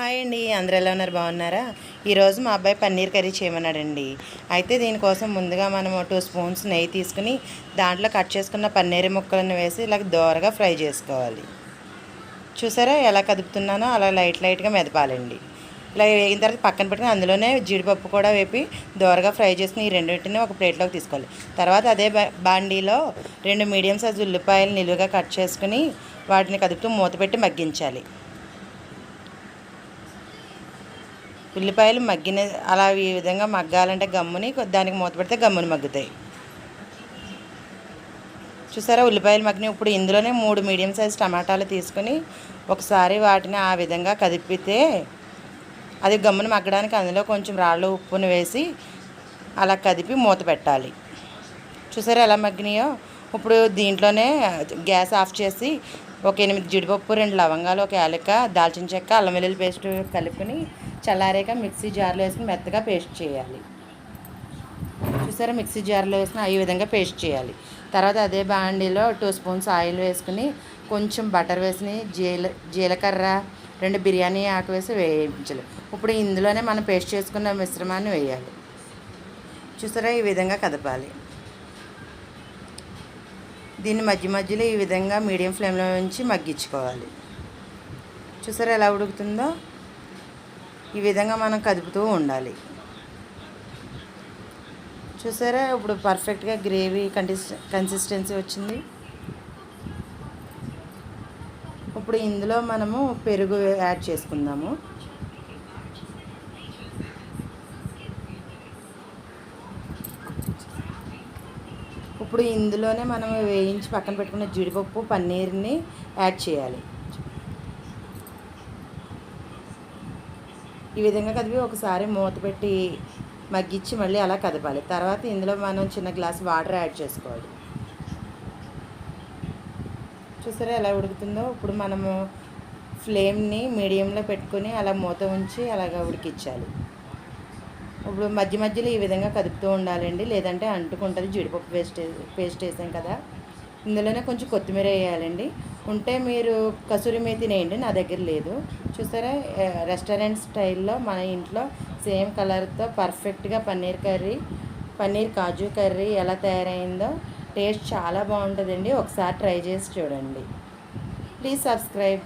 Hi అండి, అందరూ ఎలా ఉన్నారు? బాగున్నారా? ఈరోజు మా అబ్బాయి పన్నీర్ కర్రీ చేయమన్నాడండి. అయితే దీనికోసం ముందుగా మనం 2 స్పూన్స్ నెయ్యి తీసుకుని దాంట్లో కట్ చేసుకున్న పన్నీర్ ముక్కలను వేసి ఇలా దోరగా ఫ్రై చేసుకోవాలి. చూసారా ఎలా కదుపుతున్నానో? అలా లైట్గా మెదపాలండి. ఇలా వేగిన తర్వాత పక్కన పెట్టుకుని అందులోనే జీడిపప్పు కూడా వేపి దోరగా ఫ్రై చేసుకుని ఈ రెండింటిని ఒక ప్లేట్లోకి తీసుకోవాలి. తర్వాత అదే బాండీలో 2 మీడియం సైజు ఉల్లిపాయలు నిలువుగా కట్ చేసుకుని వాటిని కదుపుతూ మూత పెట్టి మగ్గించాలి. ఉల్లిపాయలు మగ్గిన అలా ఈ విధంగా మగ్గాలంటే గమ్ముని దానికి మూత పెడితే గమ్ముని మగ్గుతాయి. చూసారా ఉల్లిపాయలు మగ్గిన. ఇప్పుడు ఇందులోనే 3 మీడియం సైజ్ టమాటాలు తీసుకుని ఒకసారి వాటిని ఆ విధంగా కదిపితే అది గమ్మున మగ్గడానికి అందులో కొంచెం రాళ్ళ ఉప్పును వేసి అలా కదిపి మూత పెట్టాలి. చూసారా ఎలా మగ్గినాయో? ఇప్పుడు దీంట్లోనే గ్యాస్ ఆఫ్ చేసి ఒక 8 జీడిపప్పు, 2 లవంగాలు, 1 యాలక్క, దాల్చిన చెక్క, అల్లం వెల్లుల్లి పేస్ట్ కలుపుకొని చల్లారాక మిక్సీ జార్లో వేసుకుని మెత్తగా పేస్ట్ చేయాలి. చూసారా మిక్సీ జార్లో వేసుకుని ఈ విధంగా పేస్ట్ చేయాలి. తర్వాత అదే బాండీలో 2 స్పూన్స్ ఆయిల్ వేసుకుని కొంచెం బటర్ వేసుకుని జీలకర్ర, 2 బిర్యానీ ఆకు వేసి వేయించాలి. ఇప్పుడు ఇందులోనే మనం పేస్ట్ చేసుకున్న మిశ్రమాన్ని వేయాలి. చూసారా ఈ విధంగా కదపాలి. దీన్ని మధ్యలో ఈ విధంగా మీడియం ఫ్లేమ్లో ఉంచి మగ్గించుకోవాలి. చూసారా ఎలా ఉడుకుతుందో? ఈ విధంగా మనం కదుపుతూ ఉండాలి. చూసారా ఇప్పుడు పర్ఫెక్ట్గా గ్రేవీ కన్సిస్టెన్సీ వచ్చింది. ఇప్పుడు ఇందులో మనము పెరుగు యాడ్ చేసుకుందాము. ఇప్పుడు ఇందులోనే మనం వేయించి పక్కన పెట్టుకున్న జీడిపప్పు, పన్నీర్ని యాడ్ చేయాలి. ఈ విధంగా కదిపి ఒకసారి మూత పెట్టి మగ్గించి మళ్ళీ అలా కదపాలి. తర్వాత ఇందులో మనం చిన్న గ్లాస్ వాటర్ యాడ్ చేసుకోవాలి. చూసారా ఎలా ఉడుకుతుందో? ఇప్పుడు మనము ఫ్లేమ్ని మీడియంలో పెట్టుకొని అలా మూత ఉంచి అలాగా ఉడికించాలి. ఇప్పుడు మధ్యలో ఈ విధంగా కదుపుతూ ఉండాలండి, లేదంటే అంటుకుంటుంది. జీడిపప్పు పేస్ట్ వేసాం కదా. ఇందులోనే కొంచెం కొత్తిమీర వేయాలండి. ఉంటే మీరు కసూరి మేతి వేయండి, నా దగ్గర లేదు. చూసారా రెస్టారెంట్ స్టైల్లో మన ఇంట్లో సేమ్ కలర్తో పర్ఫెక్ట్గా పన్నీర్ కాజు కర్రీ ఎలా తయారైందో. టేస్ట్ చాలా బాగుంటుందండి. ఒకసారి ట్రై చేసి చూడండి. Please subscribe.